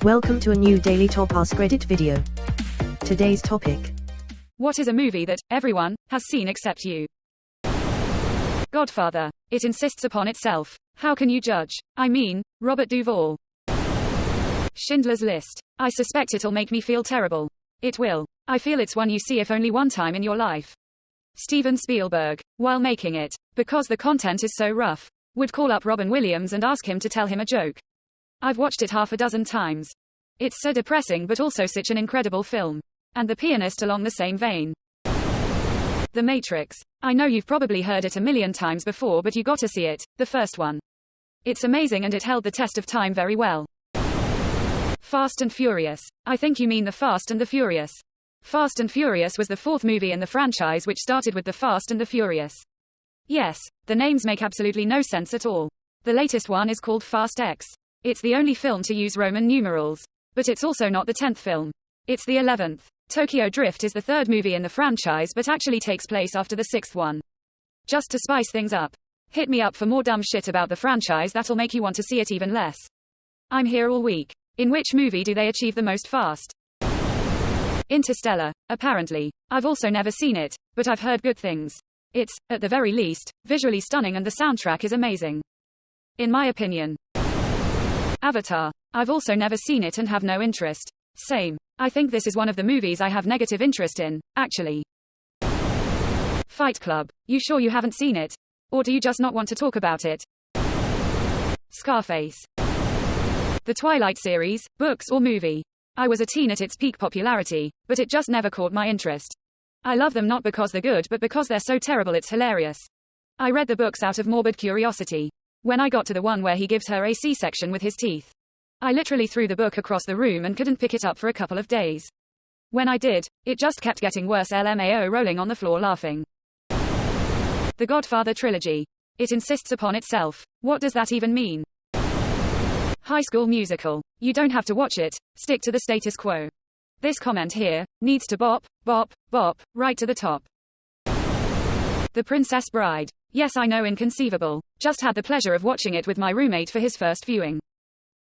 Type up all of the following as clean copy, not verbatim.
Welcome to a new daily top AskReddit video. Today's topic. What is a movie that everyone has seen except you? Godfather. It insists upon itself. How can you judge? I mean, Robert Duvall. Schindler's List. I suspect it'll make me feel terrible. It will. I feel it's one you see if only one time in your life. Steven Spielberg, while making it, because the content is so rough, would call up Robin Williams and ask him to tell him a joke. I've watched it half a dozen times. It's so depressing but also such an incredible film. And The Pianist along the same vein. The Matrix. I know you've probably heard it a million times before, but you gotta see it, the first one. It's amazing and it held the test of time very well. Fast and Furious. I think you mean The Fast and the Furious. Fast and Furious was the fourth movie in the franchise, which started with The Fast and the Furious. Yes, the names make absolutely no sense at all. The latest one is called Fast X. It's the only film to use Roman numerals. But it's also not the 10th film. It's the 11th. Tokyo Drift is the third movie in the franchise but actually takes place after the 6th one. Just to spice things up. Hit me up for more dumb shit about the franchise that'll make you want to see it even less. I'm here all week. In which movie do they achieve the most fast? Interstellar. Apparently. I've also never seen it, but I've heard good things. It's, at the very least, visually stunning and the soundtrack is amazing. In my opinion. Avatar. I've also never seen it and have no interest. Same. I think this is one of the movies I have negative interest in, actually. Fight Club. You sure you haven't seen it? Or do you just not want to talk about it? Scarface. The Twilight series, books or movie. I was a teen at its peak popularity, but it just never caught my interest. I love them not because they're good but because they're so terrible it's hilarious. I read the books out of morbid curiosity. When I got to the one where he gives her a C-section with his teeth, I literally threw the book across the room and couldn't pick it up for a couple of days. When I did, it just kept getting worse. LMAO, rolling on the floor laughing. The Godfather trilogy. It insists upon itself. What does that even mean? High School Musical. You don't have to watch it, stick to the status quo. This comment here needs to bop, bop, bop, right to the top. The Princess Bride. Yes, I know, inconceivable. Just had the pleasure of watching it with my roommate for his first viewing.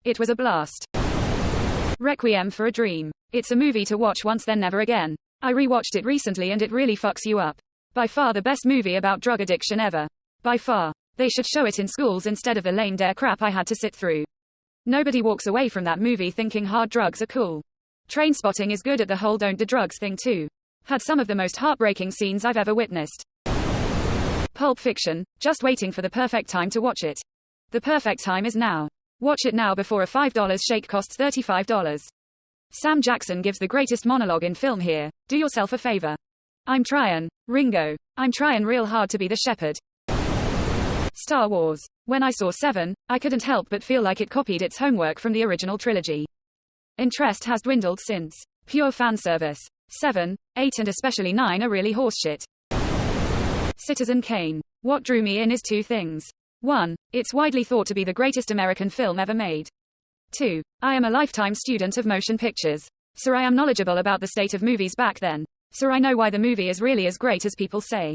It was a blast. Requiem for a Dream. It's a movie to watch once then never again. I rewatched it recently and it really fucks you up. By far the best movie about drug addiction ever. By far. They should show it in schools instead of the lame dare crap I had to sit through. Nobody walks away from that movie thinking hard drugs are cool. Trainspotting is good at the whole don't do drugs thing too. Had some of the most heartbreaking scenes I've ever witnessed. Pulp Fiction. Just waiting for the perfect time to watch it. The perfect time is now. Watch it now before a $5 shake costs $35. Sam Jackson gives the greatest monologue in film here. Do yourself a favor. I'm tryin', Ringo. I'm tryin' real hard to be the shepherd. Star Wars. When I saw 7, I couldn't help but feel like it copied its homework from the original trilogy. Interest has dwindled since. Pure fan service. 7, 8 and especially 9 are really horseshit. Citizen Kane. What drew me in is two things. 1. It's widely thought to be the greatest American film ever made. 2. I am a lifetime student of motion pictures. So I am knowledgeable about the state of movies back then. So I know why the movie is really as great as people say.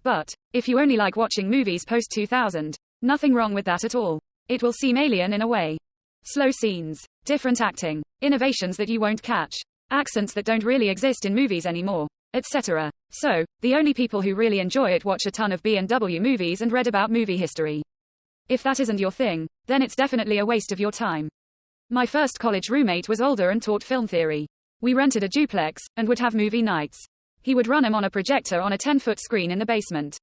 But, if you only like watching movies post-2000, nothing wrong with that at all. It will seem alien in a way. Slow scenes, different acting, innovations that you won't catch, accents that don't really exist in movies anymore, etc. So, the only people who really enjoy it watch a ton of B&W movies and read about movie history. If that isn't your thing, then it's definitely a waste of your time. My first college roommate was older and taught film theory. We rented a duplex, and would have movie nights. He would run them on a projector on a 10-foot screen in the basement.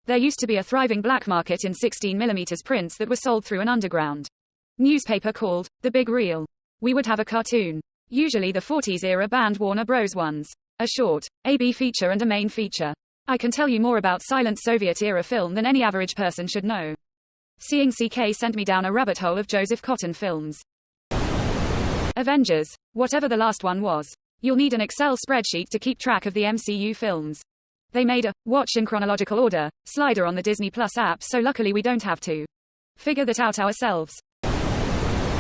There used to be a thriving black market in 16mm prints that were sold through an underground newspaper called The Big Reel. We would have a cartoon, usually the 40s era band Warner Bros. Ones, a short, A-B feature and a main feature. I can tell you more about silent Soviet era film than any average person should know. Seeing CK sent me down a rabbit hole of Joseph Cotten films. Avengers, whatever the last one was. You'll need an Excel spreadsheet to keep track of the MCU films. They made a watch in chronological order slider on the Disney Plus app, so luckily we don't have to figure that out ourselves.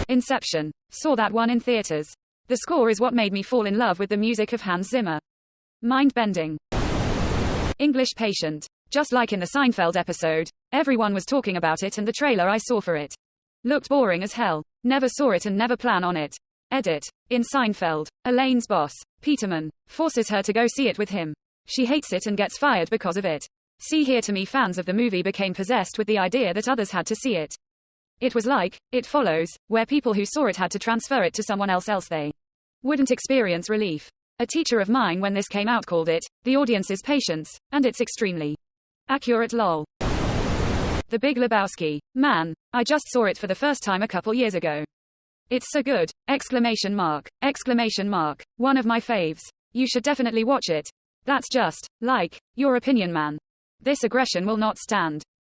Inception. Saw that one in theaters. The score is what made me fall in love with the music of Hans Zimmer. Mind-bending. English Patient. Just like in the Seinfeld episode, everyone was talking about it and the trailer I saw for it looked boring as hell. Never saw it and never plan on it. Edit. In Seinfeld, Elaine's boss, Peterman, forces her to go see it with him. She hates it and gets fired because of it. See here. To me, fans of the movie became possessed with the idea that others had to see it. It was like It Follows, where people who saw it had to transfer it to someone else they wouldn't experience relief. A teacher of mine when this came out called it the audience's patience, and it's extremely accurate. Lol. The Big Lebowski. Man, I just saw it for the first time a couple years ago. It's so good! Exclamation mark. Exclamation mark. One of my faves. You should definitely watch it. That's just like your opinion, man. This aggression will not stand.